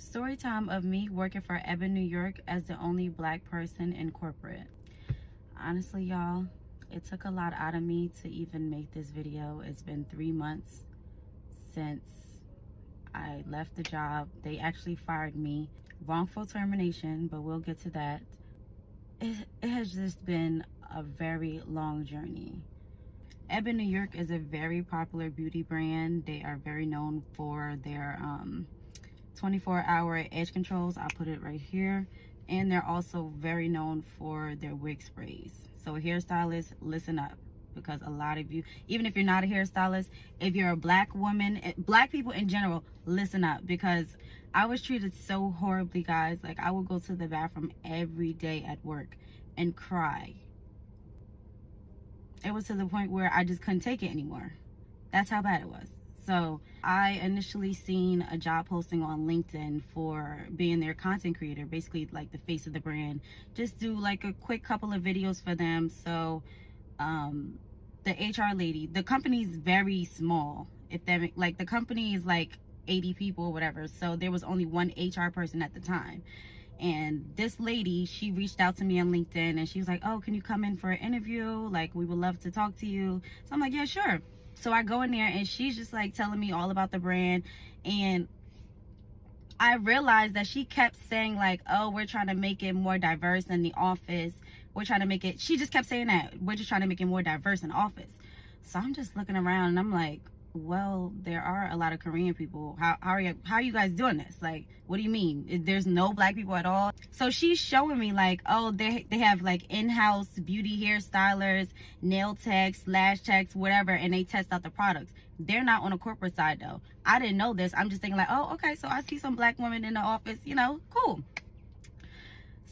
Story time of me working for Eban, New York as the only black person in corporate. Honestly, y'all, it took a lot out of me to even make this video. It's been 3 months since I left the job. They actually fired me. Wrongful termination, but we'll get to that. It has just been a very long journey. Eban, New York is a very popular beauty brand. They are very known for their 24-hour edge controls. I'll put it right here. And they're also very known for their wig sprays. So hairstylists, listen up, because a lot of you, even if you're not a hairstylist, if you're a black woman, black people in general, listen up, because I was treated so horribly, guys. Like, I would go to the bathroom every day at work and cry. It was to the point where I just couldn't take it anymore. That's how bad it was. So I initially seen a job posting on LinkedIn for being their content creator, basically like the face of the brand. Just do like a quick couple of videos for them. So the HR lady, the company's very small. If that, like, the company is like 80 people or whatever. So there was only one HR person at the time. And this lady, she reached out to me on LinkedIn and she was like, oh, can you come in for an interview? Like, we would love to talk to you. So I'm like, yeah, sure. So I go in there and she's just like telling me all about the brand. And I realized that she kept saying like, oh, we're trying to make it more diverse in the office. We're trying to make it, she just kept saying that. We're just trying to make it more diverse in the office. So I'm just looking around and I'm like, well, there are a lot of Korean people. How are you guys doing this? Like, what do you mean? There's no black people at all? So she's showing me like, oh, they have like in-house beauty hairstylers, nail techs, lash techs, whatever, and they test out the products. They're not on a corporate side though. I didn't know this. I'm just thinking like, oh, okay, so I see some black women in the office, you know, cool.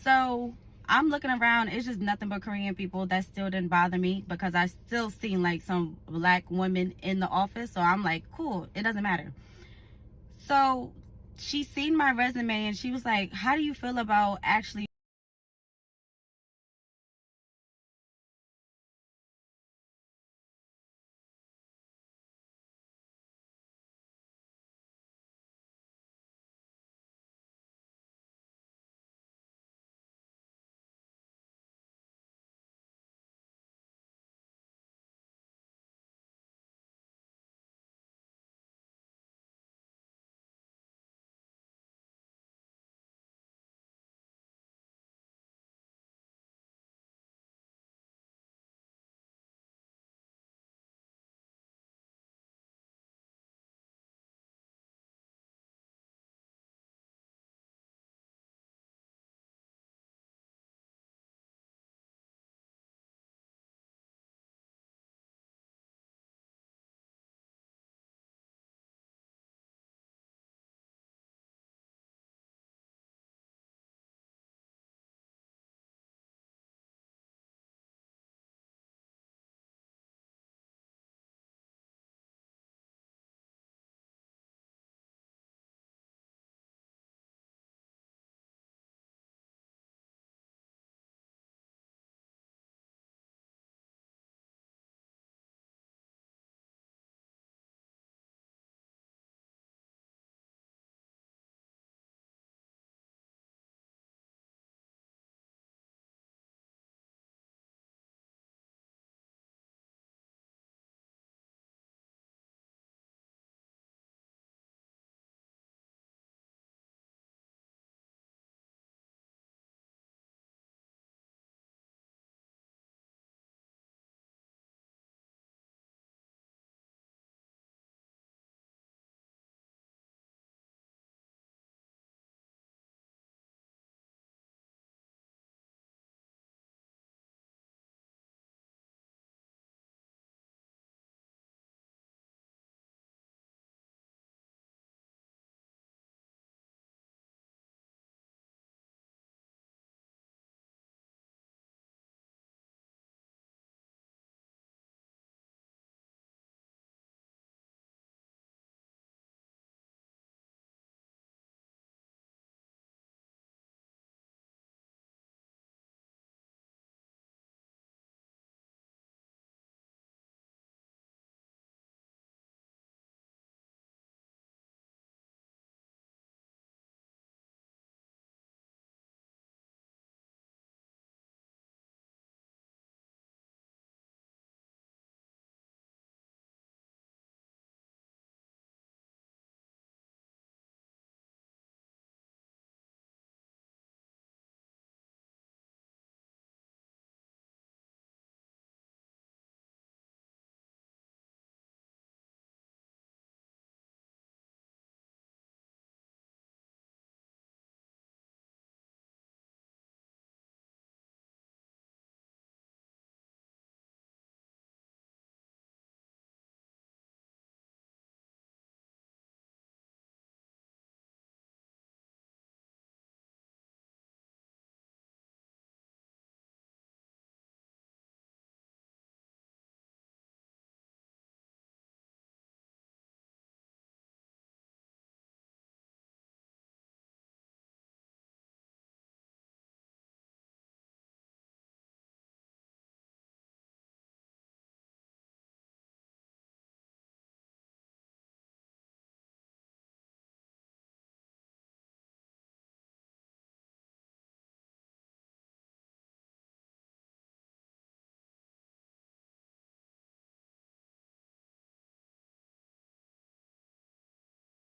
So I'm looking around, it's just nothing but Korean people. That still didn't bother me because I still seen like some black women in the office. So I'm like, cool, it doesn't matter. So she seen my resume and she was like, how do you feel about actually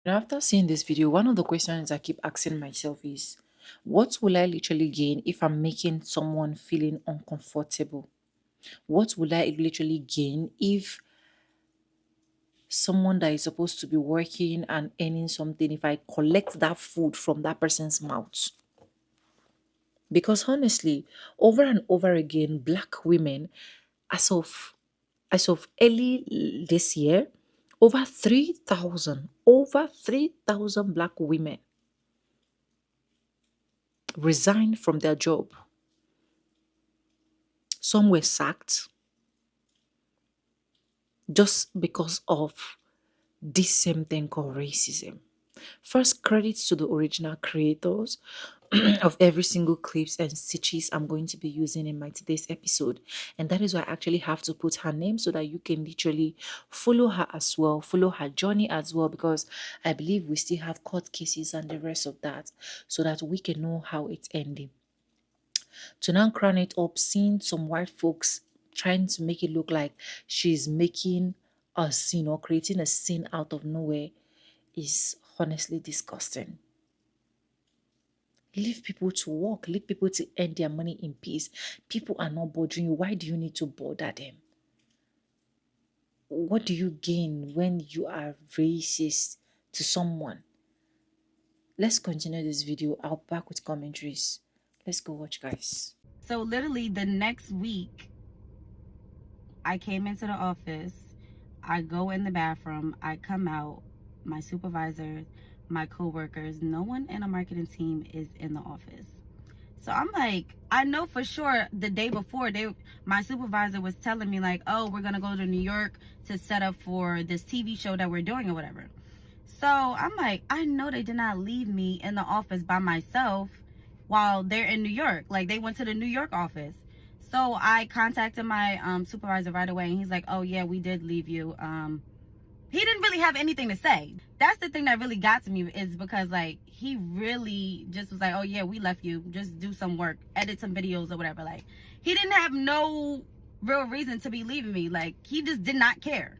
Now, after seeing this video, one of the questions I keep asking myself is, what will I literally gain if I'm making someone feeling uncomfortable? What will I literally gain if someone that is supposed to be working and earning something, if I collect that food from that person's mouth? Because honestly, over and over again, black women, as of early this year, over 3,000 black women resigned from their job. Some were sacked just because of this same thing called racism. First, credits to the original creators of every single clips and stitches I'm going to be using in my today's episode. And that is why I actually have to put her name so that you can literally follow her as well, follow her journey as well, because I believe we still have court cases and the rest of that so that we can know how it's ending. To now crown it up, seeing some white folks trying to make it look like she's making a scene or creating a scene out of nowhere is honestly disgusting. Leave people to work, leave people to earn their money in peace. People are not bothering you. Why do you need to bother them? What do you gain when you are racist to someone? Let's continue this video. I'll be back with commentaries. Let's go watch, guys. So literally the next week, I came into the office, I go in the bathroom, I come out, my supervisor, my coworkers, no one in a marketing team is in the office. So I'm like, I know for sure the day before, my supervisor was telling me like, oh, we're gonna go to New York to set up for this TV show that we're doing or whatever. So I'm like, I know they did not leave me in the office by myself while they're in New York. Like, they went to the New York office. So I contacted my supervisor right away, and he's like, oh yeah, we did leave you. He didn't really have anything to say. That's the thing that really got to me, is because like he really just was like, oh yeah, we left you, just do some work, edit some videos or whatever. Like, he didn't have no real reason to be leaving me. Like, he just did not care.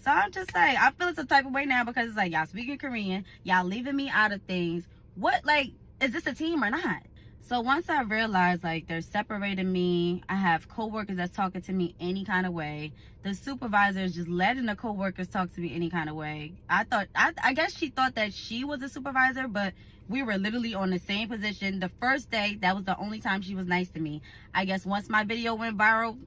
So I'm just like, I feel some type of way now, because it's like, y'all speaking Korean, y'all leaving me out of things. What, like, is this a team or not? So once I realized like they're separating me, I have coworkers that's talking to me any kind of way. The supervisor is just letting the coworkers talk to me any kind of way. I guess she thought that she was a supervisor, but we were literally on the same position. The first day, that was the only time she was nice to me. I guess once my video went viral,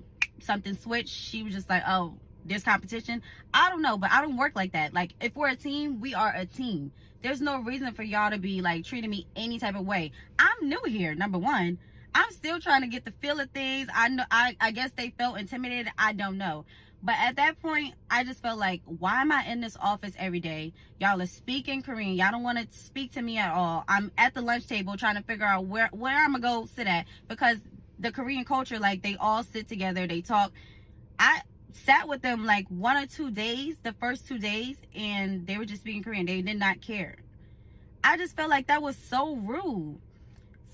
something switched. She was just like, oh, there's competition. I don't know, but I don't work like that. Like, if we're a team, we are a team. There's no reason for y'all to be like treating me any type of way. I'm new here, number one. I'm still trying to get the feel of things. I guess they felt intimidated. I don't know. But at that point, I just felt like, why am I in this office every day? Y'all are speaking Korean. Y'all don't want to speak to me at all. I'm at the lunch table trying to figure out where I'm gonna go sit at, because the Korean culture, like, they all sit together, they talk. I sat with them like 1 or 2 days, the first 2 days, and they were just speaking Korean. They did not care. I just felt like that was so rude.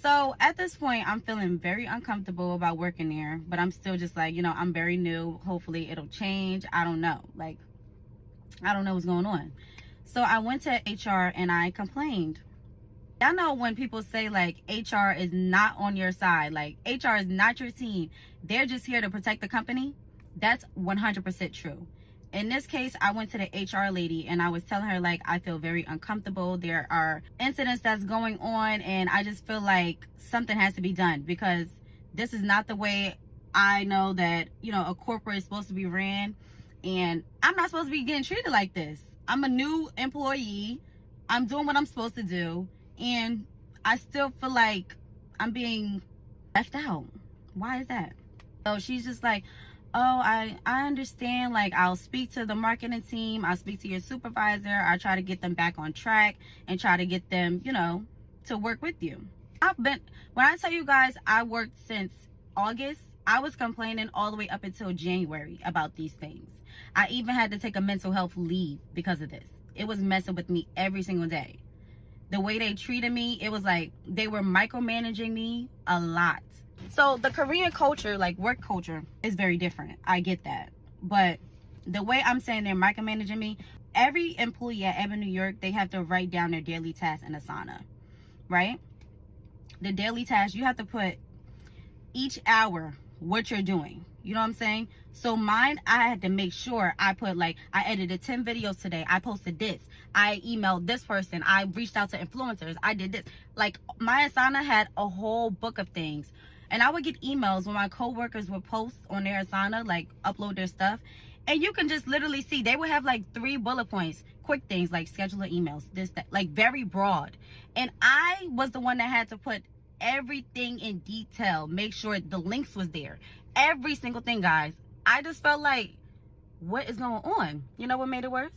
So at this point, I'm feeling very uncomfortable about working there, but I'm still just like, I'm very new. Hopefully it'll change. I don't know. Like, I don't know what's going on. So I went to HR and I complained. Y'all know when people say like HR is not on your side, like HR is not your team, they're just here to protect the company. That's 100% true. In this case, I went to the HR lady and I was telling her like, I feel very uncomfortable. There are incidents that's going on, and I just feel like something has to be done, because this is not the way I know that, a corporate is supposed to be ran. And I'm not supposed to be getting treated like this. I'm a new employee. I'm doing what I'm supposed to do, and I still feel like I'm being left out. Why is that? So she's just like, oh, I understand. Like, I'll speak to the marketing team. I'll speak to your supervisor. I try to get them back on track and try to get them, to work with you. When I tell you guys, I worked since August. I was complaining all the way up until January about these things. I even had to take a mental health leave because of this. It was messing with me every single day. The way they treated me, it was like they were micromanaging me a lot. So the Korean culture, like work culture, is very different. I get that. But the way I'm saying they're micromanaging me, every employee at Eban New York, they have to write down their daily tasks in Asana, right? The daily tasks, you have to put each hour what you're doing. You know what I'm saying? So mine, I had to make sure I put, like, I edited 10 videos today. I posted this. I emailed this person. I reached out to influencers. I did this. Like, my Asana had a whole book of things. And I would get emails when my coworkers would post on their Asana, like upload their stuff. And you can just literally see, they would have like 3 bullet points, quick things like scheduler emails, this, that, like very broad. And I was the one that had to put everything in detail, make sure the links was there, every single thing, guys. I just felt like, what is going on? You know what made it worse?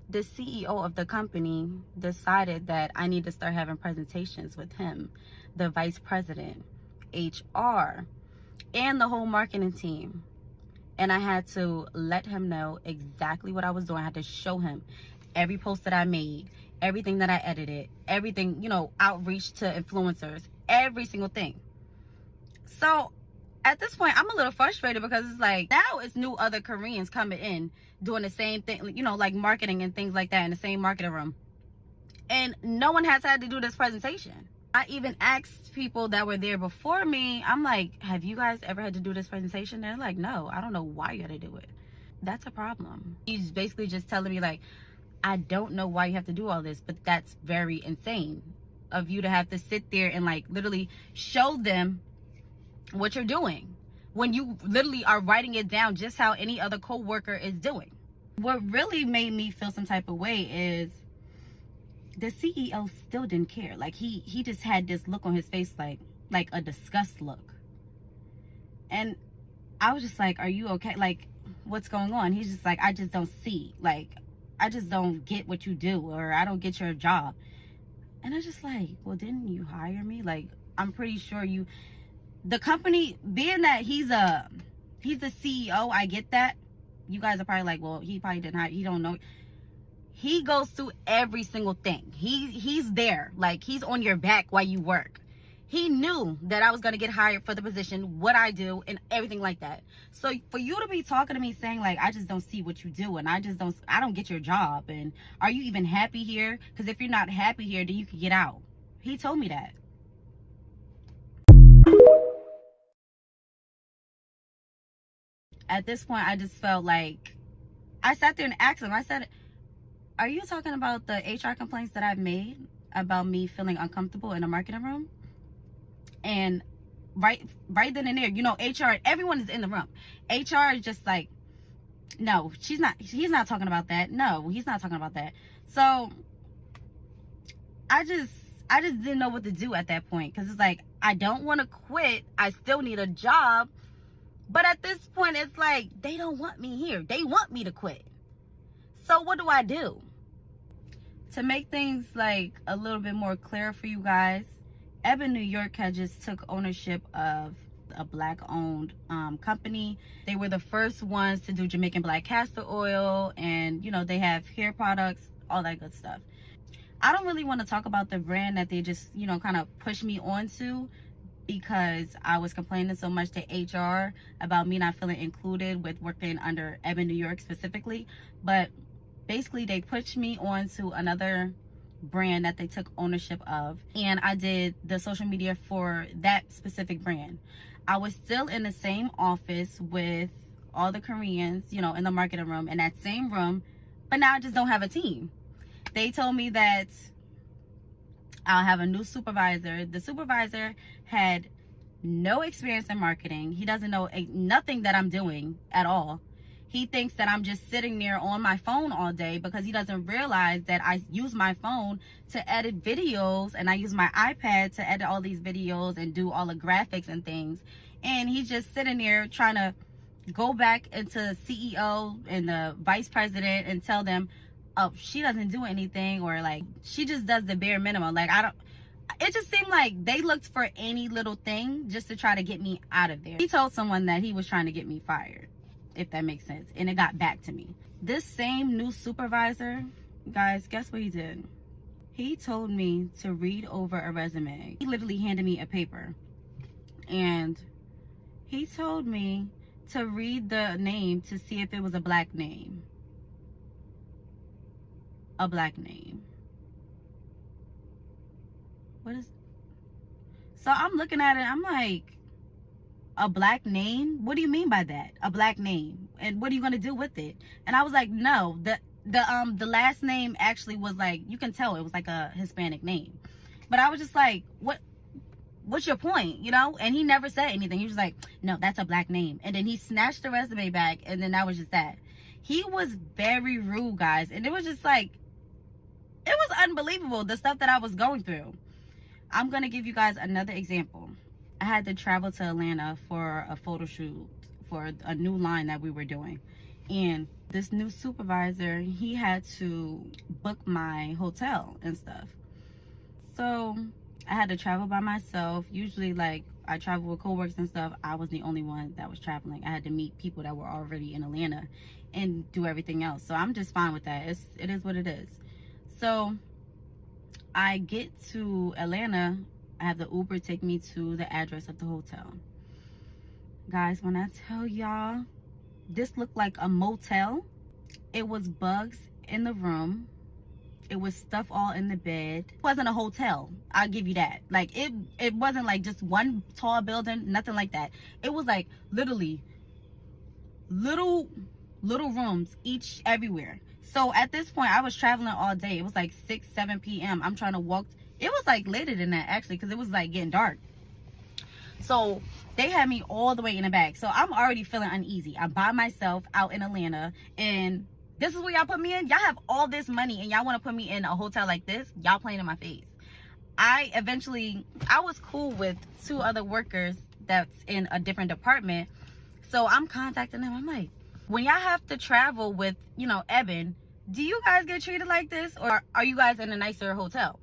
The CEO of the company decided that I need to start having presentations with him, the vice president, HR, and the whole marketing team. And I had to let him know exactly what I was doing. I had to show him every post that I made, everything that I edited, everything, you know, outreach to influencers, every single thing. So at this point, I'm a little frustrated because it's like, now it's new other Koreans coming in doing the same thing, you know, like marketing and things like that in the same marketing room. And no one has had to do this presentation. I even asked people that were there before me, I'm like, have you guys ever had to do this presentation? They're like, no, I don't know why you had to do it. That's a problem. He's basically just telling me, like, I don't know why you have to do all this, but that's very insane of you to have to sit there and like literally show them what you're doing when you literally are writing it down just how any other co-worker is doing. What really made me feel some type of way is the CEO still didn't care. Like he just had this look on his face, like a disgust look. And I was just like, are you okay? Like, what's going on? He's just like, I just don't see. Like, I just don't get what you do, or I don't get your job. And I was just like, well, didn't you hire me? Like, I'm pretty sure you, the company, being that he's the CEO, I get that. You guys are probably like, well, he probably didn't hire, he don't know. He goes through every single thing. He's there. Like, he's on your back while you work. He knew that I was going to get hired for the position, what I do, and everything like that. So for you to be talking to me saying, like, I just don't see what you do, and I don't get your job, and are you even happy here? Because if you're not happy here, then you can get out. He told me that. At this point, I just felt like, I sat there and asked him, I said, are you talking about the HR complaints that I've made about me feeling uncomfortable in a marketing room? And right then and there, you know, HR, everyone is in the room. HR is just like, no, he's not talking about that. No, he's not talking about that. So I just didn't know what to do at that point, because it's like, I don't want to quit. I still need a job. But at this point, it's like, they don't want me here. They want me to quit. So what do I do? To make things like a little bit more clear for you guys, Eban New York had just took ownership of a black-owned company. They were the first ones to do Jamaican black castor oil, and you know, they have hair products, all that good stuff. I don't really want to talk about the brand that they just, you know, kind of pushed me onto, because I was complaining so much to HR about me not feeling included with working under Eban New York specifically. But basically, they pushed me onto another brand that they took ownership of, and I did the social media for that specific brand. I was still in the same office with all the Koreans, you know, in the marketing room, in that same room, but now I just don't have a team. They told me that I'll have a new supervisor. The supervisor had no experience in marketing. He doesn't know nothing that I'm doing at all. He thinks that I'm just sitting there on my phone all day, because he doesn't realize that I use my phone to edit videos, and I use my iPad to edit all these videos and do all the graphics and things. And he's just sitting there trying to go back into CEO and the vice president and tell them, oh, she doesn't do anything, or like, she just does the bare minimum. Like, it just seemed like they looked for any little thing just to try to get me out of there. He told someone that he was trying to get me fired, if that makes sense, and it got back to me. This same new supervisor, guys, guess what he did? He told me to read over a resume. He literally handed me a paper, and he told me to read the name to see if it was a black name. a black name. What is... So I'm looking at it, I'm like, a black name? What do you mean by that? A black name? And what are you gonna do with it? And I was like, no, the last name actually was like, you can tell it was like a Hispanic name. But I was just like, what's your point, you know? And he never said anything. He was like, no, that's a black name. And then he snatched the resume back, and then that was just that. He was very rude, guys, and it was just like, it was unbelievable, the stuff that I was going through. I'm gonna give you guys another example. I had to travel to Atlanta for a photo shoot for a new line that we were doing. And this new supervisor, he had to book my hotel and stuff. So I had to travel by myself. Usually, like, I travel with coworkers and stuff. I was the only one that was traveling. I had to meet people that were already in Atlanta and do everything else. So I'm just fine with that. It is what it is. So I get to Atlanta. I have the Uber take me to the address of the hotel. Guys, when I tell y'all, this looked like a motel. It was bugs in the room. It was stuff all in the bed. It wasn't a hotel, I'll give you that. Like, it wasn't like just one tall building, nothing like that. It was like literally little rooms each everywhere. So at this point, I was traveling all day. It was like 6-7 p.m. I'm trying to walk. It was like later than that, actually, because it was like getting dark. So they had me all the way in the back. So I'm already feeling uneasy. I'm by myself out in Atlanta, and this is where y'all put me in. Y'all have all this money and y'all want to put me in a hotel like this? Y'all playing in my face. I was cool with 2 other workers that's in a different department. So I'm contacting them. I'm like, when y'all have to travel with, you know, Eban, do you guys get treated like this? Or are you guys in a nicer hotel?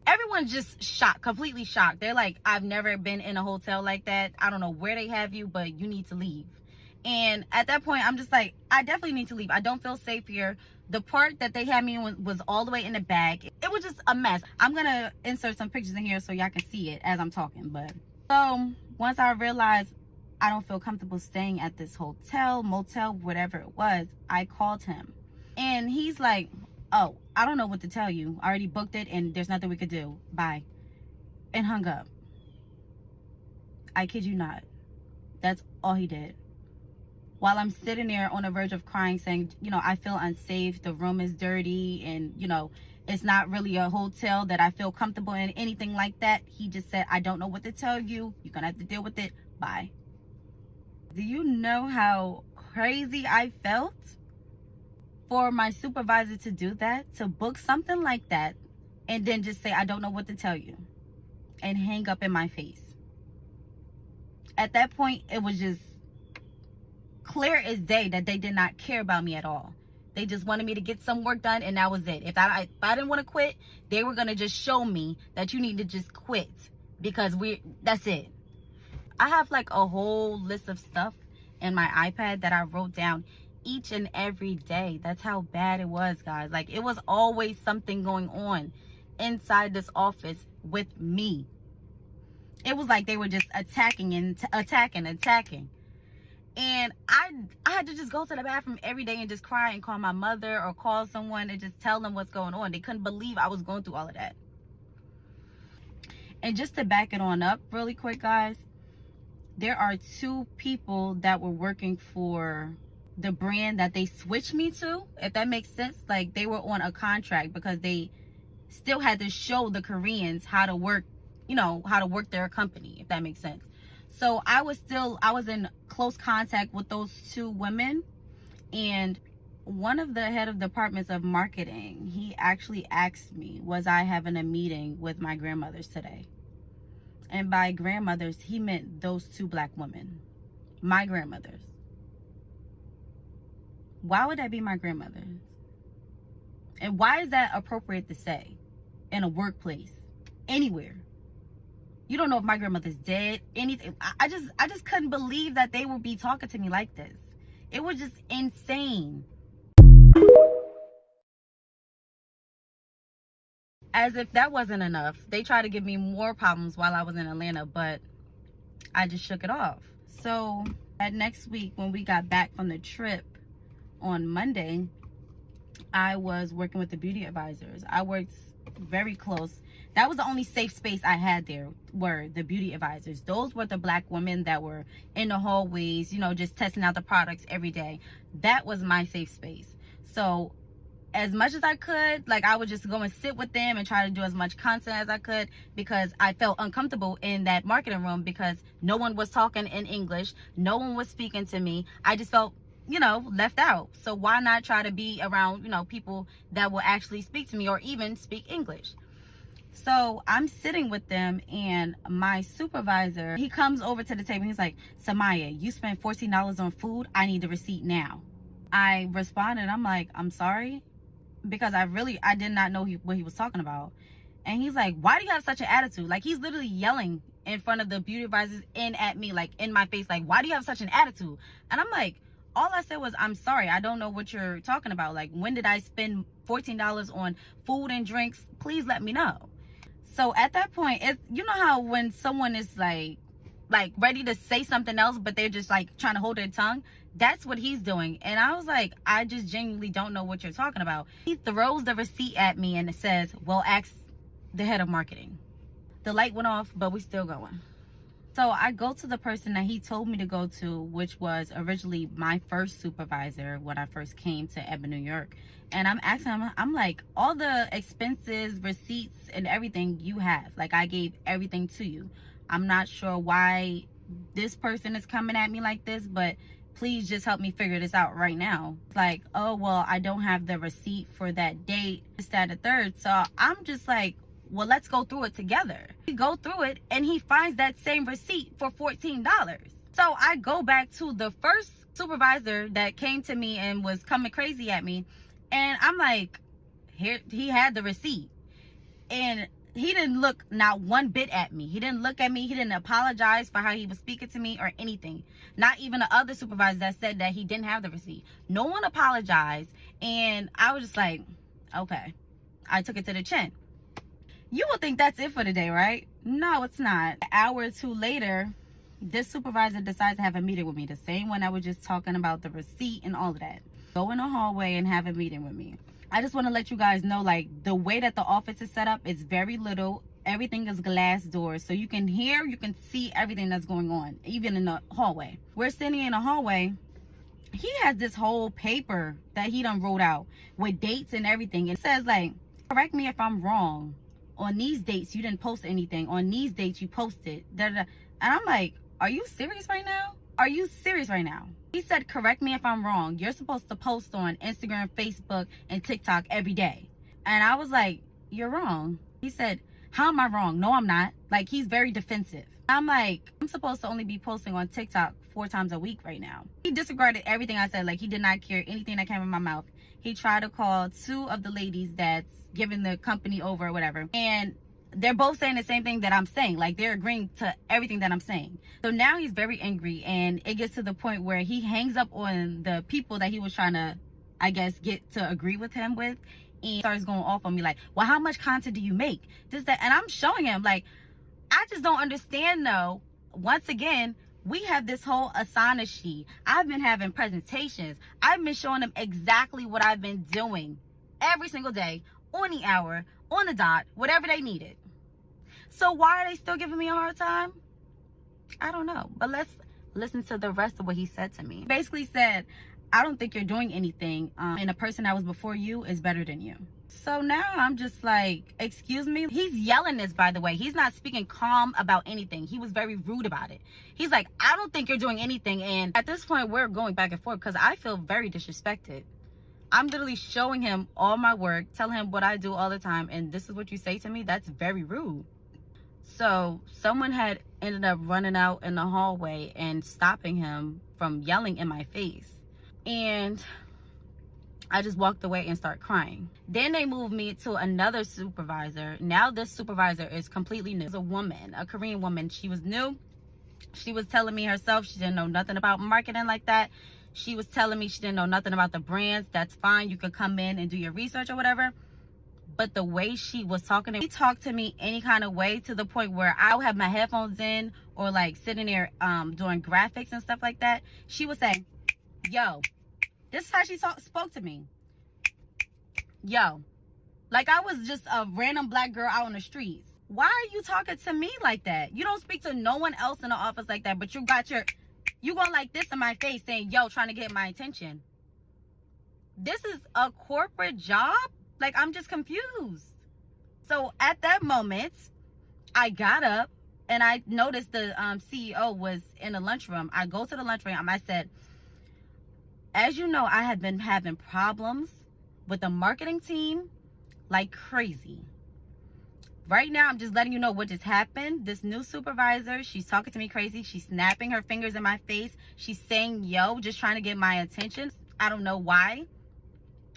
Everyone's just shocked, completely shocked. They're like, I've never been in a hotel like that. I don't know where they have you, but you need to leave. And at that point, I'm just like, I definitely need to leave. I don't feel safe here. The part that they had me in was all the way in the back. It was just a mess. I'm going to insert some pictures in here so y'all can see it as I'm talking. But so once I realized I don't feel comfortable staying at this hotel, motel, whatever it was, I called him. And he's like, oh, I don't know what to tell you. I already booked it and there's nothing we could do. Bye. And hung up. I kid you not. That's all he did. While I'm sitting there on the verge of crying, saying, you know, I feel unsafe. The room is dirty and, you know, it's not really a hotel that I feel comfortable in, anything like that. He just said, I don't know what to tell you. You're going to have to deal with it. Bye. Do you know how crazy I felt? For my supervisor to do that, to book something like that, and then just say, I don't know what to tell you, and hang up in my face. At that point, it was just clear as day that they did not care about me at all. They just wanted me to get some work done, and that was it. If I didn't want to quit, they were going to just show me that you need to just quit, because that's it. I have like a whole list of stuff in my iPad that I wrote down each and every day. That's how bad it was, guys. Like, it was always something going on inside this office with me. It was like they were just attacking and attacking. And I had to just go to the bathroom every day and just cry and call my mother or call someone and just tell them what's going on. They couldn't believe I was going through all of that. And just to back it on up really quick, guys, there are 2 people that were working for the brand that they switched me to, if that makes sense. Like, they were on a contract because they still had to show the Koreans how to work, you know, how to work their company, if that makes sense. So I was in close contact with those 2 women, and one of the head of departments of marketing, he actually asked me, was I having a meeting with my grandmothers today? And by grandmothers, he meant those 2 black women, my grandmothers. Why would that be my grandmothers? And why is that appropriate to say in a workplace, anywhere? You don't know if my grandmother's dead, anything. I just couldn't believe that they would be talking to me like this. It was just insane. As if that wasn't enough, they tried to give me more problems while I was in Atlanta, but I just shook it off. So that next week, when we got back from the trip on Monday, I was working with the beauty advisors. I worked very close. That was the only safe space I had there, were the beauty advisors. Those were the black women that were in the hallways, you know, just testing out the products every day. That was my safe space. So as much as I could, like, I would just go and sit with them and try to do as much content as I could, because I felt uncomfortable in that marketing room because no one was talking in English. No one was speaking to me. I just felt, you know, left out. So why not try to be around, you know, people that will actually speak to me or even speak English? So I'm sitting with them, and my supervisor, he comes over to the table. He's like, Samaya, you spent $14 on food. I need the receipt now. I responded, I'm like, I'm sorry, because I did not know what he was talking about. And he's like, why do you have such an attitude? Like, he's literally yelling in front of the beauty advisors and at me, like in my face, like, why do you have such an attitude? And I'm like, all I said was, I'm sorry, I don't know what you're talking about. Like, when did I spend $14 on food and drinks? Please let me know. So at that point, you know how when someone is like ready to say something else, but they're just like trying to hold their tongue? That's what he's doing. And I was like, I just genuinely don't know what you're talking about. He throws the receipt at me and it says, well, ask the head of marketing. The light went off, but we still going. So I go to the person that he told me to go to, which was originally my first supervisor when I first came to Eban, New York. And I'm asking him, I'm like, all the expenses, receipts, and everything you have, like, I gave everything to you. I'm not sure why this person is coming at me like this, but please just help me figure this out right now. It's like, oh, well, I don't have the receipt for that date, this, that, and the third. So I'm just like, well, let's go through it together. We go through it, and he finds that same receipt for $14. So I go back to the first supervisor that came to me and was coming crazy at me, and I'm like, here, he had the receipt, and he didn't look not one bit at me. He didn't look at me. He didn't apologize for how he was speaking to me or anything. Not even the other supervisor that said that he didn't have the receipt. No one apologized, and I was just like, okay. I took it to the chin. You would think that's it for the day, right? No, it's not. An hour or two later, this supervisor decides to have a meeting with me. The same one I was just talking about, the receipt and all of that. Go in the hallway and have a meeting with me. I just want to let you guys know, like, the way that the office is set up is very little. Everything is glass doors. So you can hear, you can see everything that's going on, even in the hallway. We're sitting in the hallway. He has this whole paper that he done wrote out with dates and everything. It says, like, correct me if I'm wrong. On these dates, you didn't post anything. On these dates, you posted. Da, da, da. And I'm like, are you serious right now? Are you serious right now? He said, correct me if I'm wrong. You're supposed to post on Instagram, Facebook, and TikTok every day. And I was like, you're wrong. He said, how am I wrong? No, I'm not. Like, he's very defensive. I'm like, I'm supposed to only be posting on TikTok 4 times a week right now. He disregarded everything I said. Like, he did not care anything that came in my mouth. He tried to call 2 of the ladies that's giving the company over or whatever, and they're both saying the same thing that I'm saying. Like, they're agreeing to everything that I'm saying. So now he's very angry, and it gets to the point where he hangs up on the people that he was trying to, I guess, get to agree with him with, and starts going off on me like, well, how much content do you make? This, that. And I'm showing him, like, I just don't understand, though. Once again, we have this whole Asana sheet. I've been having presentations. I've been showing them exactly what I've been doing every single day, on the hour, on the dot, whatever they needed. So why are they still giving me a hard time? I don't know. But let's listen to the rest of what he said to me. He basically said, I don't think you're doing anything, and the person that was before you is better than you. So now I'm just like, excuse me? He's yelling this, by the way. He's not speaking calm about anything. He was very rude about it. He's like, I don't think you're doing anything. And at this point, we're going back and forth because I feel very disrespected. I'm literally showing him all my work, telling him what I do all the time, and this is what you say to me? That's very rude. So someone had ended up running out in the hallway and stopping him from yelling in my face. And I just walked away and started crying. Then they moved me to another supervisor. Now this supervisor is completely new. It's a woman, a Korean woman. She was new. She was telling me herself she didn't know nothing about marketing like that. She was telling me she didn't know nothing about the brands. That's fine. You could come in and do your research or whatever. But the way she was talking, she talked to me any kind of way to the point where I'll have my headphones in or like sitting there doing graphics and stuff like that. She would say, yo, this is how she spoke to me. Yo, like I was just a random black girl out on the streets. Why are you talking to me like that? You don't speak to no one else in the office like that, but you go like this in my face saying, yo, trying to get my attention. This is a corporate job? Like, I'm just confused. So at that moment, I got up and I noticed the CEO was in the lunchroom. I go to the lunchroom. I said, as you know, I have been having problems with the marketing team like crazy. Right now, I'm just letting you know what just happened. This new supervisor, she's talking to me crazy. She's snapping her fingers in my face. She's saying, yo, just trying to get my attention. I don't know why,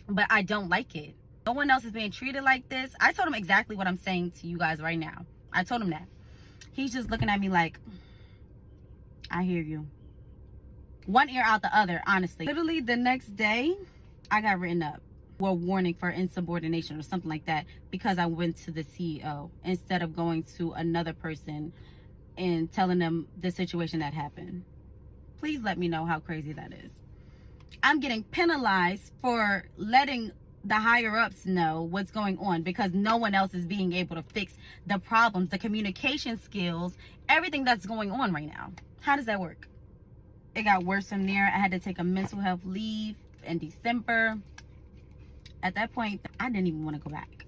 but I don't like it. No one else is being treated like this. I told him exactly what I'm saying to you guys right now. I told him that. He's just looking at me like, I hear you. One ear out the other, honestly. Literally the next day, I got written up. Well, warning for insubordination or something like that, because I went to the CEO instead of going to another person and telling them the situation that happened. Please let me know how crazy that is. I'm getting penalized for letting the higher ups know what's going on because no one else is being able to fix the problems, the communication skills, everything that's going on right now. How does that work? It got worse from there. I had to take a mental health leave in December. At that point, I didn't even want to go back.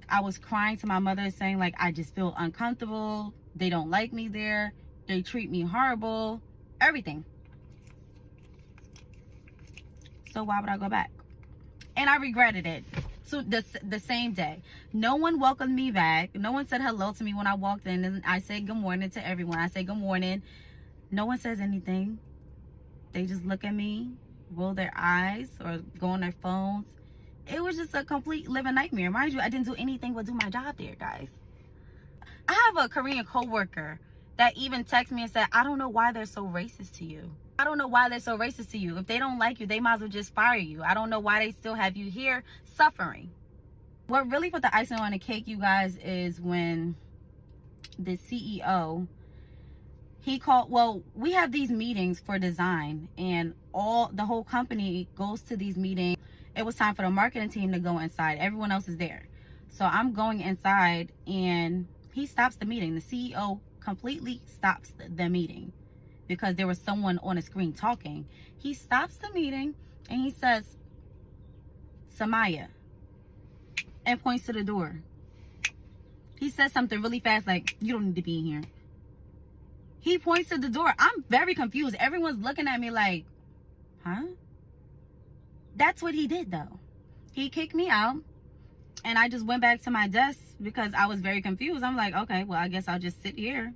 I was crying to my mother saying, like, I just feel uncomfortable. They don't like me there. They treat me horrible. Everything. So why would I go back? And I regretted it. So the same day. No one welcomed me back. No one said hello to me when I walked in. And I said good morning to everyone. I say good morning. No one says anything. They just look at me, roll their eyes, or go on their phones. It was just a complete living nightmare. Mind you, I didn't do anything but do my job there, guys. I have a Korean coworker that even texted me and said, I don't know why they're so racist to you. I don't know why they're so racist to you. If they don't like you, they might as well just fire you. I don't know why they still have you here suffering. What really put the icing on the cake, you guys, is when the CEO, he called, well, we have these meetings for design and the whole company goes to these meetings. It was time for the marketing team to go inside. Everyone else is there. So I'm going inside and he stops the meeting. The CEO completely stops the meeting because there was someone on a screen talking. He stops the meeting and he says, Samaya, and points to the door. He says something really fast like, you don't need to be in here. He points to the door. I'm very confused. Everyone's looking at me like, huh? That's what he did though. He kicked me out and I just went back to my desk because I was very confused. I'm like, okay, well, I guess I'll just sit here.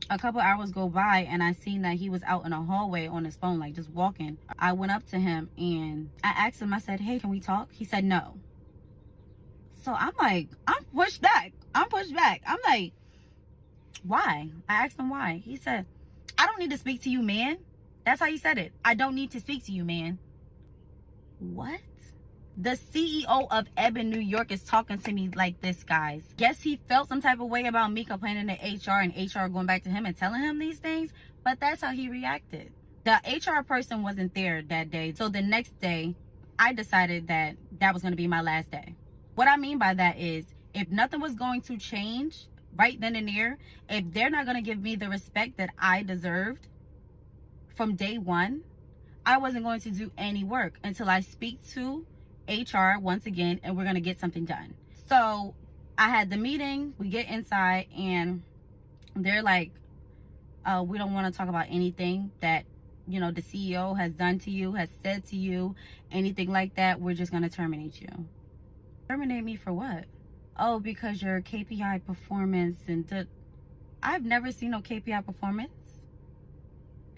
A couple hours go by and I seen that he was out in a hallway on his phone, like just walking. I went up to him and I asked him, I said, hey, can we talk? He said no. So I'm like, I'm pushed back. I'm like, why? I asked him why. He said, I don't need to speak to you, man. That's how he said it. I don't need to speak to you, man. What? The CEO of Eban New York is talking to me like this, guys. Guess he felt some type of way about me complaining to HR and HR going back to him and telling him these things, but that's how he reacted. The HR person wasn't there that day. So the next day, I decided that that was going to be my last day. What I mean by that is, if nothing was going to change right then and there, if they're not going to give me the respect that I deserved from day one, I wasn't going to do any work until I speak to HR once again and we're going to get something done. So I had the meeting, we get inside and they're like, we don't want to talk about anything that, you know, the CEO has done to you, has said to you, anything like that. We're just going to terminate you. Terminate me for what? Oh, because your KPI performance and I've never seen no KPI performance.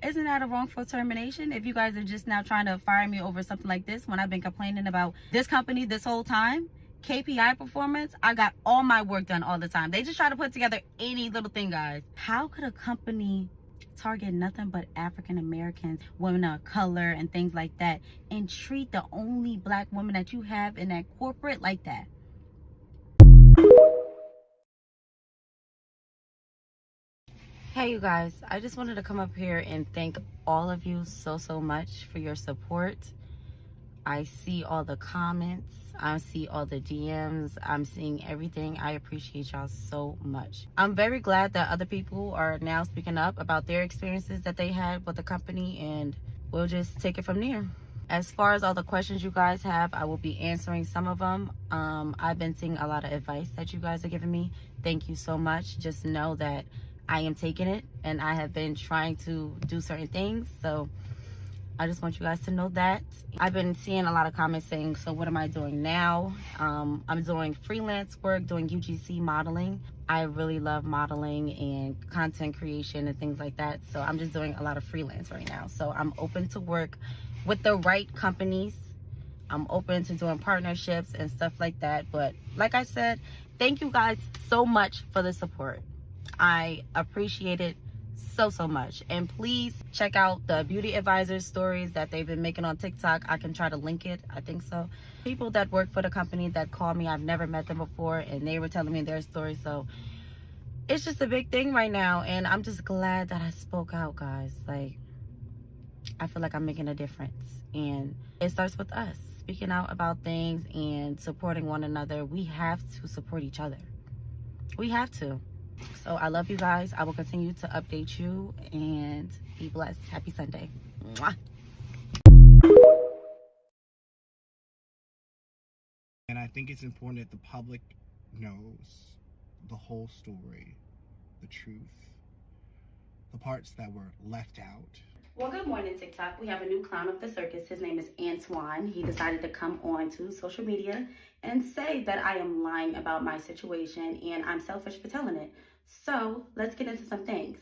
Isn't that a wrongful termination? If you guys are just now trying to fire me over something like this when I've been complaining about this company this whole time, KPI performance, I got all my work done all the time. They just try to put together any little thing, guys. How could a company target nothing but African Americans, women of color and things like that, and treat the only black woman that you have in that corporate like that? Hey you guys, I just wanted to come up here and thank all of you so much for your support. I see all the comments. I see all the DMs. I'm seeing everything. I appreciate y'all so much. I'm very glad that other people are now speaking up about their experiences that they had with the company, and we'll just take it from there. As far as all the questions you guys have, I will be answering some of them. I've been seeing a lot of advice that you guys are giving me. Thank you so much. Just know that I am taking it, and I have been trying to do certain things. So I just want you guys to know that. I've been seeing a lot of comments saying, so what am I doing now? I'm doing freelance work, doing UGC modeling. I really love modeling and content creation and things like that. So I'm just doing a lot of freelance right now. So I'm open to work with the right companies. I'm open to doing partnerships and stuff like that. But like I said, thank you guys so much for the support. I appreciate it so much. And please check out the beauty advisors stories that they've been making on TikTok. I can try to link it. I think so. People that work for the company that call me, I've never met them before, and they were telling me their story. So it's just a big thing right now, and I'm just glad that I spoke out, guys. Like, I feel like I'm making a difference, and it starts with us speaking out about things and supporting one another. We have to support each other. We have to. So I love you guys. I will continue to update you, and be blessed. Happy Sunday. Mwah. And I think it's important that the public knows the whole story, the truth, the parts that were left out. Well, good morning, TikTok. We have a new clown of the circus. His name is Antoine. He decided to come on to social media and say that I am lying about my situation and I'm selfish for telling it. So let's get into some things.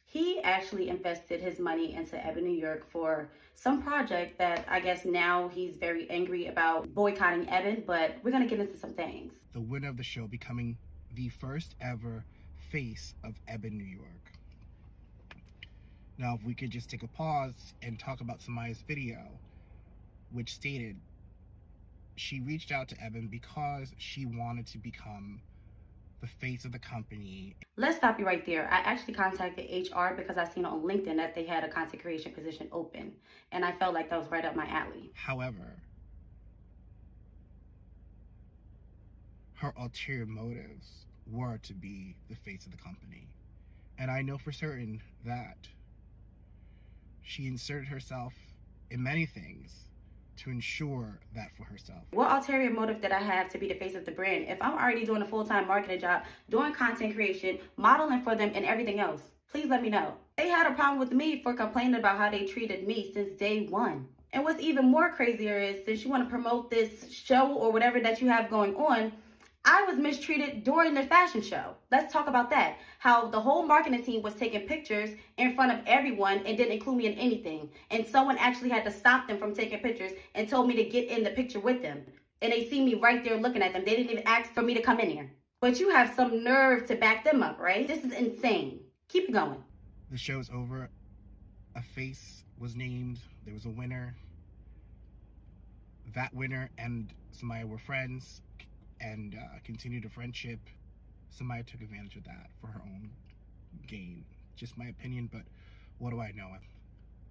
He actually invested his money into Eban, New York for some project that I guess now he's very angry about boycotting Eban, but we're going to get into some things. The winner of the show becoming the first ever face of Eban, New York. Now, if we could just take a pause and talk about Samaya's video, which stated she reached out to Eban because she wanted to become the face of the company. Let's stop you right there. I actually contacted HR because I seen on LinkedIn that they had a content creation position open, and I felt like that was right up my alley. However, her ulterior motives were to be the face of the company. And I know for certain that she inserted herself in many things to ensure that for herself. What ulterior motive did I have to be the face of the brand if I'm already doing a full-time marketing job, doing content creation, modeling for them, and everything else? Please let me know. They had a problem with me for complaining about how they treated me since day one. And what's even more crazier is, since you want to promote this show or whatever that you have going on, I was mistreated during the fashion show. Let's talk about that. How the whole marketing team was taking pictures in front of everyone and didn't include me in anything. And someone actually had to stop them from taking pictures and told me to get in the picture with them. And they see me right there looking at them. They didn't even ask for me to come in here. But you have some nerve to back them up, right? This is insane. Keep it going. The show's over. A face was named. There was a winner. That winner and Samaya were friends and continued a friendship. Samaya took advantage of that for her own gain. Just my opinion, but what do I know?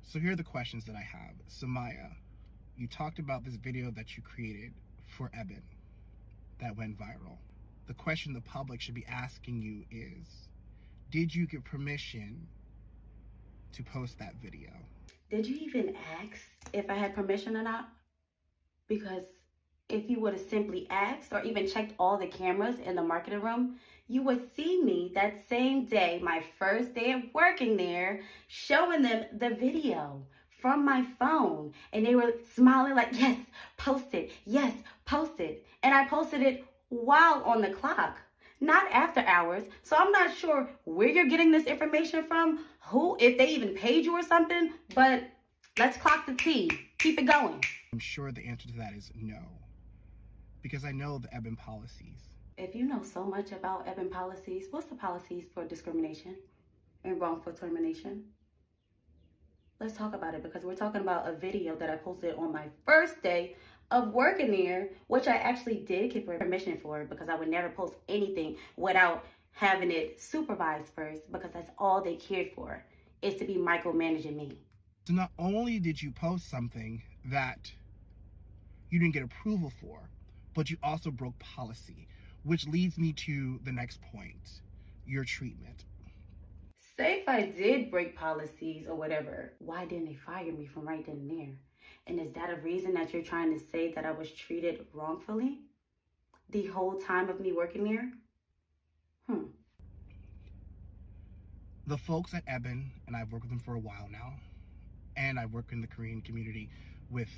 So here are the questions that I have. Samaya, you talked about this video that you created for Eban that went viral. The question the public should be asking you is, did you get permission to post that video? Did you even ask if I had permission or not? Because if you would have simply asked or even checked all the cameras in the marketing room, you would see me that same day, my first day of working there, showing them the video from my phone. And they were smiling like, yes, post it. Yes, post it. And I posted it while on the clock, not after hours. So I'm not sure where you're getting this information from, who, if they even paid you or something, but let's clock the T. Keep it going. I'm sure the answer to that is no, because I know the Eban policies. If you know so much about Eban policies, what's the policies for discrimination and wrongful termination? Let's talk about it, because we're talking about a video that I posted on my first day of working there, which I actually did get permission for, because I would never post anything without having it supervised first, because that's all they cared for, is to be micromanaging me. So not only did you post something that you didn't get approval for, but you also broke policy, which leads me to the next point, your treatment. Say if I did break policies or whatever, why didn't they fire me from right then and there? And is that a reason that you're trying to say that I was treated wrongfully the whole time of me working there? The folks at Eban, and I've worked with them for a while now, and I work in the Korean community with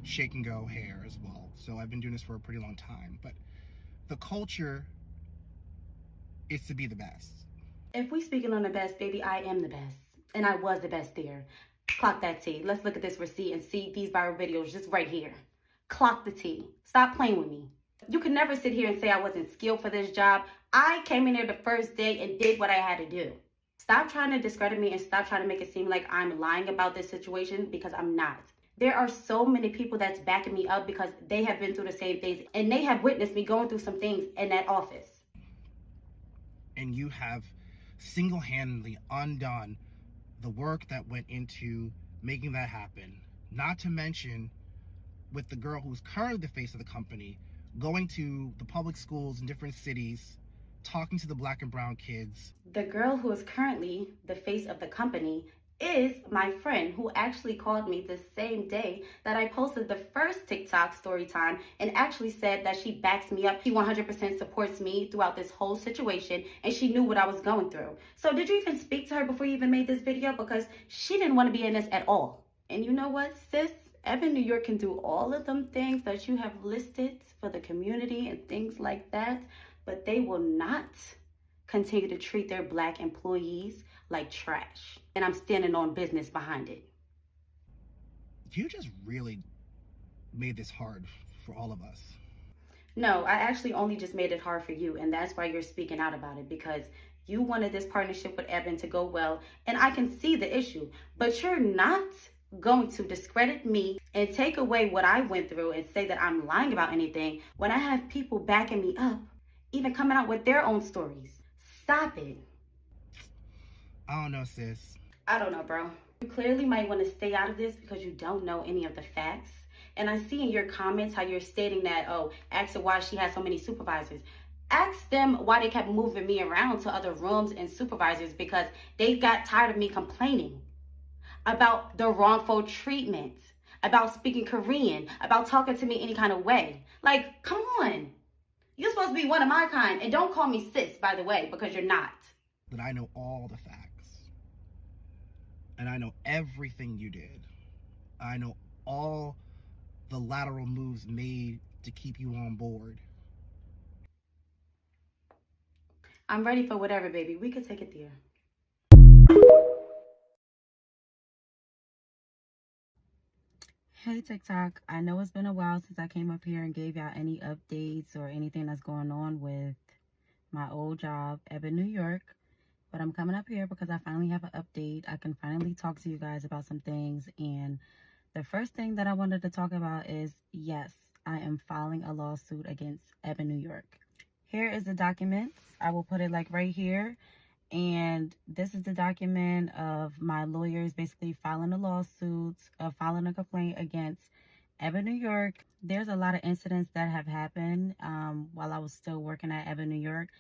shake and go hair as well. So I've been doing this for a pretty long time, but the culture is to be the best. If we speaking on the best, baby, I am the best. And I was the best there. Clock that T. Let's look at this receipt and see these viral videos just right here. Clock the T. Stop playing with me. You can never sit here and say I wasn't skilled for this job. I came in there the first day and did what I had to do. Stop trying to discredit me and stop trying to make it seem like I'm lying about this situation, because I'm not. There are so many people that's backing me up because they have been through the same things and they have witnessed me going through some things in that office. And you have single-handedly undone the work that went into making that happen. Not to mention with the girl who's currently the face of the company, going to the public schools in different cities, talking to the black and brown kids. The girl who is currently the face of the company is my friend who actually called me the same day that I posted the first TikTok story time and actually said that she backs me up. She 100% supports me throughout this whole situation and she knew what I was going through. So did you even speak to her before you even made this video? Because she didn't want to be in this at all. And you know what, sis? Eban New York can do all of them things that you have listed for the community and things like that, but they will not continue to treat their black employees like trash. And I'm standing on business behind it. You just really made this hard for all of us. No, I actually only just made it hard for you, and that's why you're speaking out about it, because you wanted this partnership with Eban to go well, and I can see the issue, but you're not going to discredit me and take away what I went through and say that I'm lying about anything when I have people backing me up, even coming out with their own stories. Stop it. I don't know, sis. I don't know, bro. You clearly might want to stay out of this because you don't know any of the facts. And I see in your comments how you're stating that, oh, ask her why she has so many supervisors. Ask them why they kept moving me around to other rooms and supervisors, because they got tired of me complaining about the wrongful treatment, about speaking Korean, about talking to me any kind of way. Like, come on. You're supposed to be one of my kind. And don't call me sis, by the way, because you're not. That I know all the facts. And I know everything you did. I know all the lateral moves made to keep you on board. I'm ready for whatever, baby. We could take it there. Hey TikTok, I know it's been a while since I came up here and gave y'all any updates or anything that's going on with my old job, Eban New York. But I'm coming up here because I finally have an update. I can finally talk to you guys about some things. And the first thing that I wanted to talk about is, yes, I am filing a lawsuit against Eban New York. Here is the documents. I will put it like right here. And this is the document of my lawyers basically filing a lawsuit, filing a complaint against Eban New York. There's a lot of incidents that have happened while I was still working at Eban New York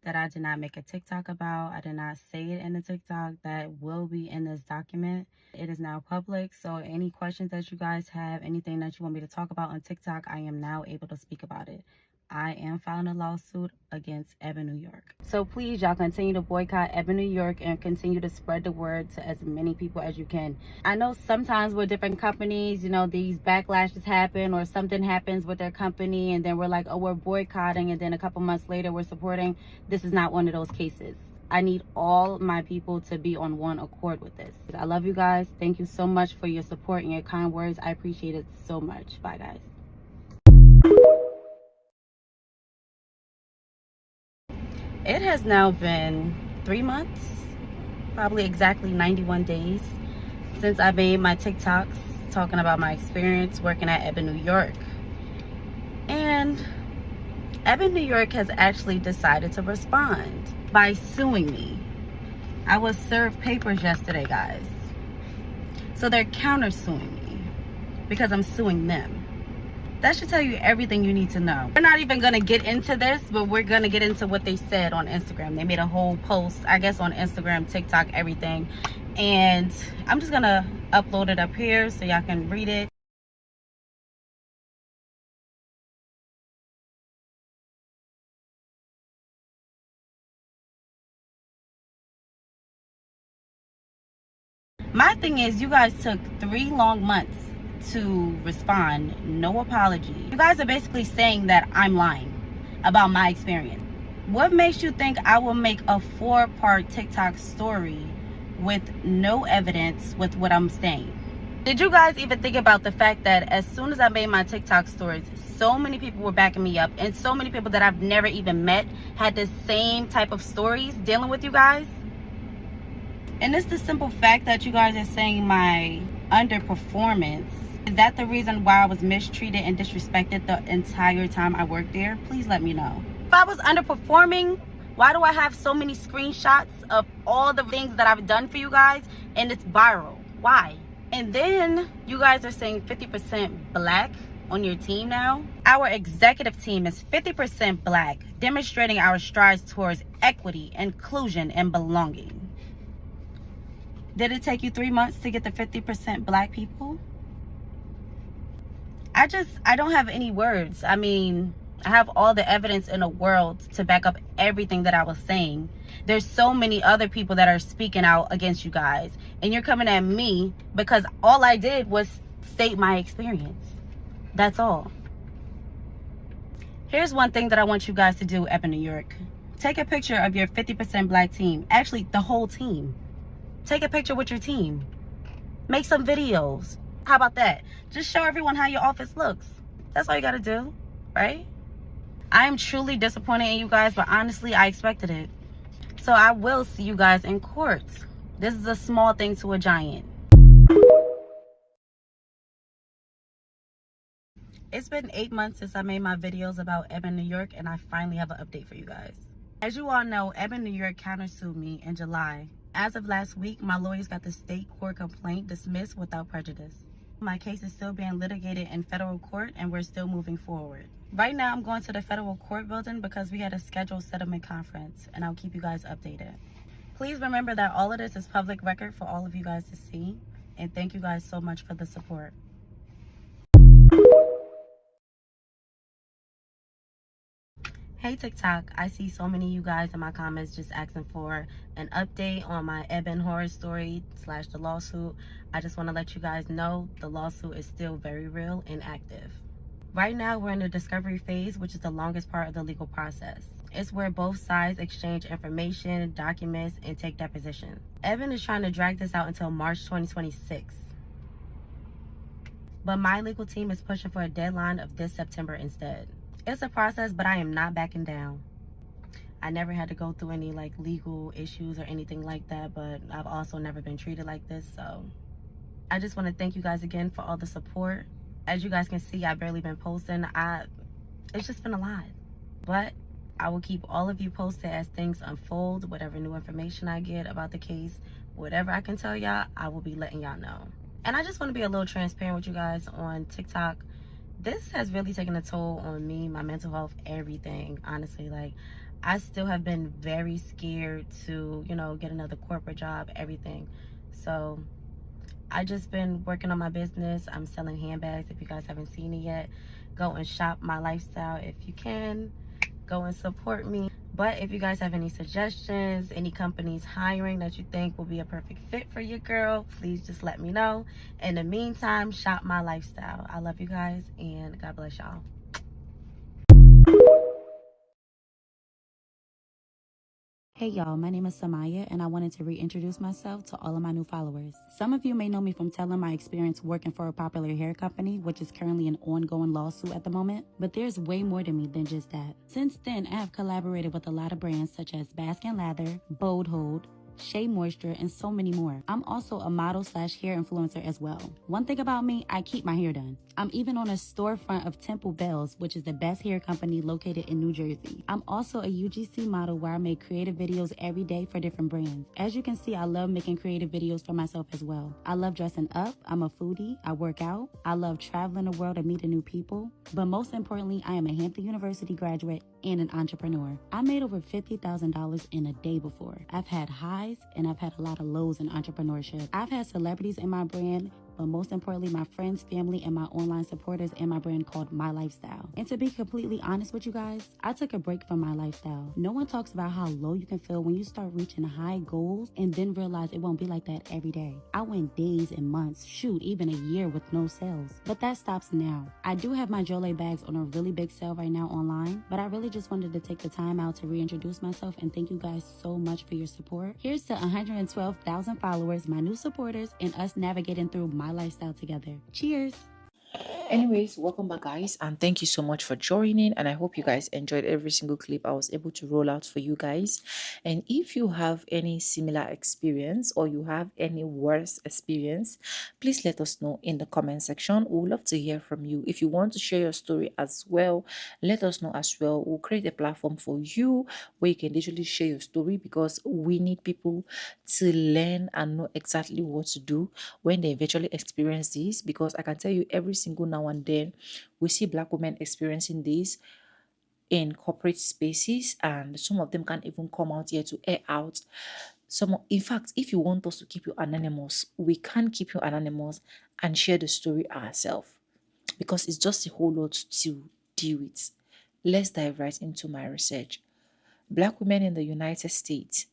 that I did not make a TikTok about. I did not say it in the TikTok. That will be in this document. It is now public, so any questions that you guys have, anything that you want me to talk about on TikTok, I am now able to speak about it. I am filing a lawsuit against Eban New York. So please, y'all, continue to boycott Eban New York and continue to spread the word to as many people as you can. I know sometimes with different companies, you know, these backlashes happen or something happens with their company and then we're like, oh, we're boycotting, and then a couple months later we're supporting. This is not one of those cases. I need all my people to be on one accord with this. I love you guys. Thank you so much for your support and your kind words. I appreciate it so much. Bye, guys. It has now been 3 months, probably exactly 91 days, since I made my TikToks talking about my experience working at Eban New York. And Eban New York has actually decided to respond by suing me. I was served papers yesterday, guys. So they're counter-suing me because I'm suing them. That should tell you everything you need to know. We're not even gonna get into this, but we're gonna get into what they said on Instagram. They made a whole post, I guess, on Instagram, TikTok, everything. And I'm just gonna upload it up here so y'all can read it. My thing is, you guys took 3 long months to respond, no apology. You guys are basically saying that I'm lying about my experience. What makes you think I will make a 4-part TikTok story with no evidence with what I'm saying? Did you guys even think about the fact that as soon as I made my TikTok stories, so many people were backing me up, and so many people that I've never even met had the same type of stories dealing with you guys? And it's the simple fact that you guys are saying my underperformance. Is that the reason why I was mistreated and disrespected the entire time I worked there? Please let me know. If I was underperforming, why do I have so many screenshots of all the things that I've done for you guys and it's viral? Why? And then you guys are saying 50% black on your team now. Our executive team is 50% black, demonstrating our strides towards equity, inclusion, and belonging. Did it take you 3 months to get the 50% black people? I don't have any words. I mean, I have all the evidence in the world to back up everything that I was saying. There's so many other people that are speaking out against you guys, and you're coming at me because all I did was state my experience. That's all. Here's one thing that I want you guys to do, Eban New York. Take a picture of your 50% black team. Actually, the whole team. Take a picture with your team. Make some videos. How about that? Just show everyone how your office looks. That's all you gotta do, right? I am truly disappointed in you guys, but honestly, I expected it. So I will see you guys in court. This is a small thing to a giant. It's been 8 months since I made my videos about Eban New York, and I finally have an update for you guys. As you all know, Eban New York countersued me in July. As of last week, my lawyers got the state court complaint dismissed without prejudice. My case is still being litigated in federal court, and we're still moving forward. Right now, I'm going to the federal court building because we had a scheduled settlement conference, and I'll keep you guys updated. Please remember that all of this is public record for all of you guys to see, and thank you guys so much for the support. Hey TikTok, I see so many of you guys in my comments just asking for an update on my Eban horror story / the lawsuit. I just want to let you guys know the lawsuit is still very real and active. Right now we're in the discovery phase, which is the longest part of the legal process. It's where both sides exchange information, documents, and take depositions. Eban is trying to drag this out until March 2026. But my legal team is pushing for a deadline of this September instead. It's a process, but I am not backing down. I never had to go through any legal issues or anything like that, but I've also never been treated like this. So I just want to thank you guys again for all the support. As you guys can see, I've barely been posting. It's just been a lot, but I will keep all of you posted as things unfold. Whatever new information I get about the case, whatever I can tell y'all, I will be letting y'all know. And I just want to be a little transparent with you guys on TikTok. This has really taken a toll on me, my mental health, everything. Honestly, I still have been very scared to, get another corporate job, everything. So I just been working on my business. I'm selling handbags. If you guys haven't seen it yet, go and shop my lifestyle if you can. Go and support me. But if you guys have any suggestions, any companies hiring that you think will be a perfect fit for your girl, please just let me know. In the meantime, shop my lifestyle. I love you guys, and God bless y'all. Hey y'all, my name is Samaya, and I wanted to reintroduce myself to all of my new followers. Some of you may know me from telling my experience working for a popular hair company, which is currently an ongoing lawsuit at the moment, but there's way more to me than just that. Since then, I have collaborated with a lot of brands such as Baskin Lather, Bold Hold, Shea Moisture, and so many more. I'm also a model slash hair influencer as well. One thing about me, I keep my hair done. I'm even on a storefront of Temple Bells, which is the best hair company located in New Jersey. I'm also a UGC model where I make creative videos every day for different brands. As you can see, I love making creative videos for myself as well. I love dressing up. I'm a foodie. I work out. I love traveling the world and meeting new people. But most importantly, I am a Hampton University graduate and an entrepreneur. I made over $50,000 in a day before. I've had highs and I've had a lot of lows in entrepreneurship. I've had celebrities in my brand, but most importantly, my friends, family, and my online supporters in my brand called My Lifestyle. And to be completely honest with you guys, I took a break from my lifestyle. No one talks about how low you can feel when you start reaching high goals and then realize it won't be like that every day. I went days and months, shoot, even a year with no sales. But that stops now. I do have my Jolay bags on a really big sale right now online, but I really just wanted to take the time out to reintroduce myself and thank you guys so much for your support. Here's to 112,000 followers, my new supporters, and us navigating through my lifestyle together. Cheers! Anyways, welcome back, guys, and thank you so much for joining. And I hope you guys enjoyed every single clip I was able to roll out for you guys. And if you have any similar experience or you have any worse experience, please let us know in the comment section. We would love to hear from you. If you want to share your story as well, let us know as well. We'll create a platform for you where you can literally share your story, because we need people to learn and know exactly what to do when they eventually experience this. Because I can tell you, every single now and then we see Black women experiencing this in corporate spaces, and some of them can't even come out here to air out some. In fact, if you want us to keep you anonymous, we can keep you anonymous and share the story ourselves, because it's just a whole lot to deal with. Let's dive right into my research. Black women in the United States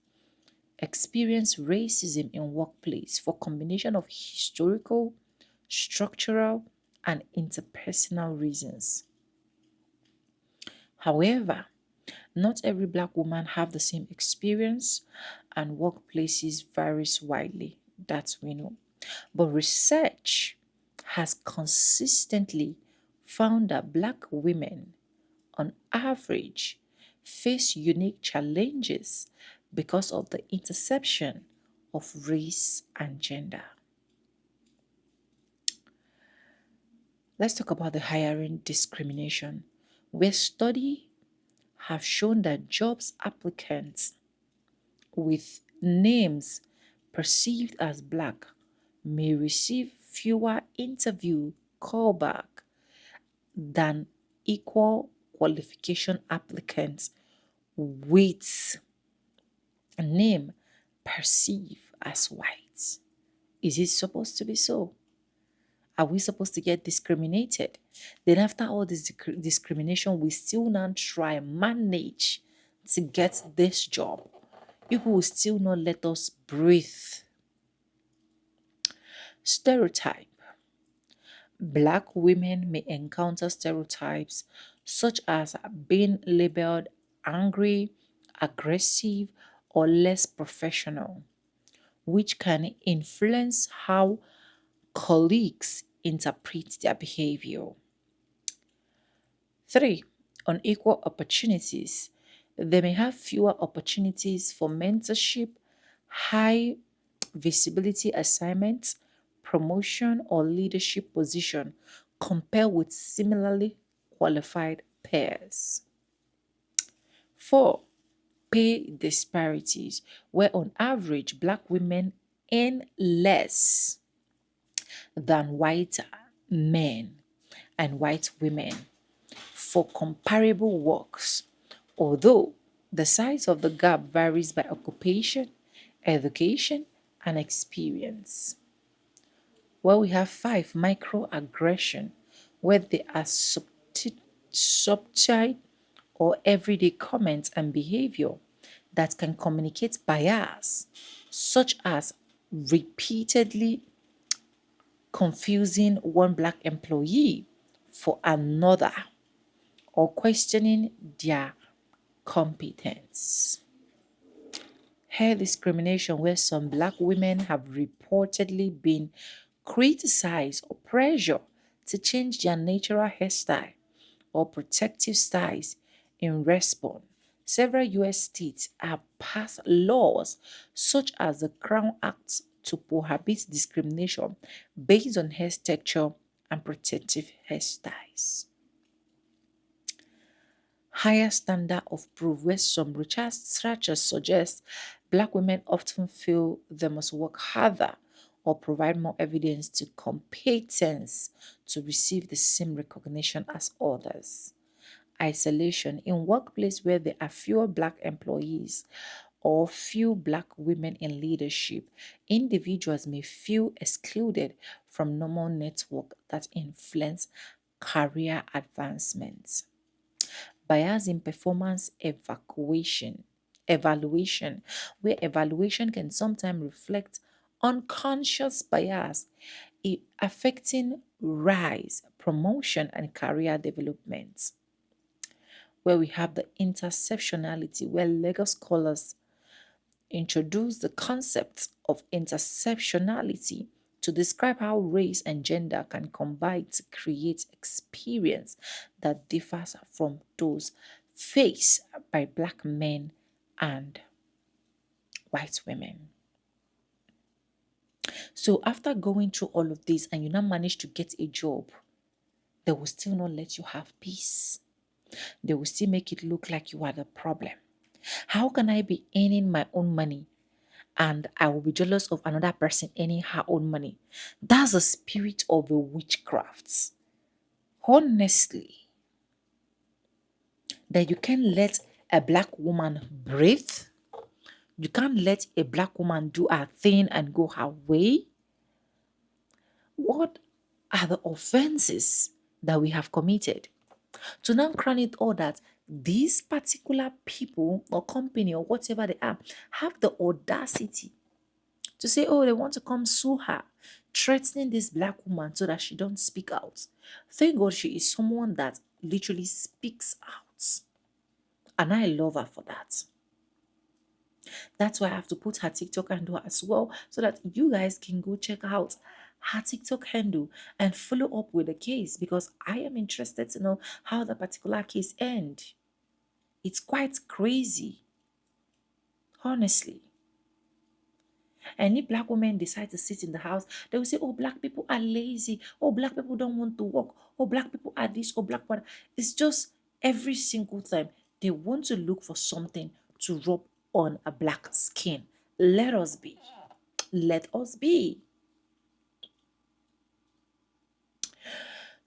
experience racism in workplace for combination of historical, structural, and interpersonal reasons. However, not every Black woman have the same experience, and workplaces varies widely. That we know. But research has consistently found that Black women, on average, face unique challenges because of the intersection of race and gender. Let's talk about the hiring discrimination, where study have shown that jobs applicants with names perceived as Black may receive fewer interview callback than equal qualification applicants with a name perceived as white. Is it supposed to be so? Are we supposed to get discriminated? Then after all this discrimination, we still not try and manage to get this job. People will still not let us breathe. Stereotype. Black women may encounter stereotypes such as being labeled angry, aggressive, or less professional, which can influence how colleagues interpret their behavior. 3. Unequal opportunities. They may have fewer opportunities for mentorship, high visibility assignments, promotion, or leadership position compared with similarly qualified peers. 4. Pay disparities, where on average Black women earn less than white men and white women for comparable works, although the size of the gap varies by occupation, education, and experience. Well, we have 5, microaggression, where they are subtle or everyday comments and behavior that can communicate bias, such as repeatedly confusing one Black employee for another or questioning their competence. Hair discrimination, where some Black women have reportedly been criticized or pressured to change their natural hairstyle or protective styles in response Several US states have passed laws such as the Crown Act to prohibit discrimination based on hair texture and protective hairstyles. Higher standard of proof, where some researchers suggest black women often feel they must work harder or provide more evidence to competence to receive the same recognition as others. Isolation in workplace where there are fewer black employees or few black women in leadership, individuals may feel excluded from normal network that influence career advancement. Bias in performance evaluation, where evaluation can sometimes reflect unconscious bias affecting rise, promotion, and career development. Where we have the intersectionality, where legal scholars introduce the concept of intersectionality to describe how race and gender can combine to create experience that differs from those faced by black men and white women. So after going through all of this and you now manage to get a job, they will still not let you have peace. They will still make it look like you are the problem. How can I be earning my own money and I will be jealous of another person earning her own money? That's the spirit of a witchcraft. Honestly, that you can't let a black woman breathe. You can't let a black woman do her thing and go her way. What are the offenses that we have committed? To now crown it all that these particular people or company or whatever they are have the audacity to say, oh, they want to come sue her, threatening this black woman so that she don't speak out. Thank God she is someone that literally speaks out. And I love her for that. That's why I have to put her TikTok handle as well so that you guys can go check out her TikTok handle and follow up with the case because I am interested to know how the particular case end. It's quite crazy, honestly. Any black women decide to sit in the house, they will say, oh, black people are lazy. Oh, black people don't want to work. Oh, black people are this. Oh, black people. It's just every single time they want to look for something to rub on a black skin. Let us be. Let us be.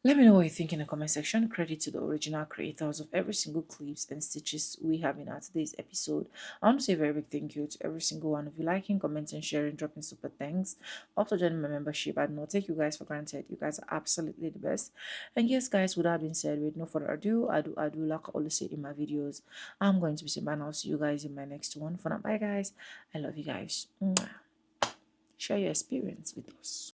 Let me know what you think in the comment section. Credit to the original creators of every single clips and stitches we have in our today's episode. I want to say a very big thank you to every single one of you liking, commenting, sharing, dropping super thanks. Also joining my membership. I do not take you guys for granted. You guys are absolutely the best. And yes, guys, with that being said, with no further ado, I do like I always say in my videos. I'm going to be saying bye now. See you guys in my next one. For now, bye guys. I love you guys. Mwah. Share your experience with us.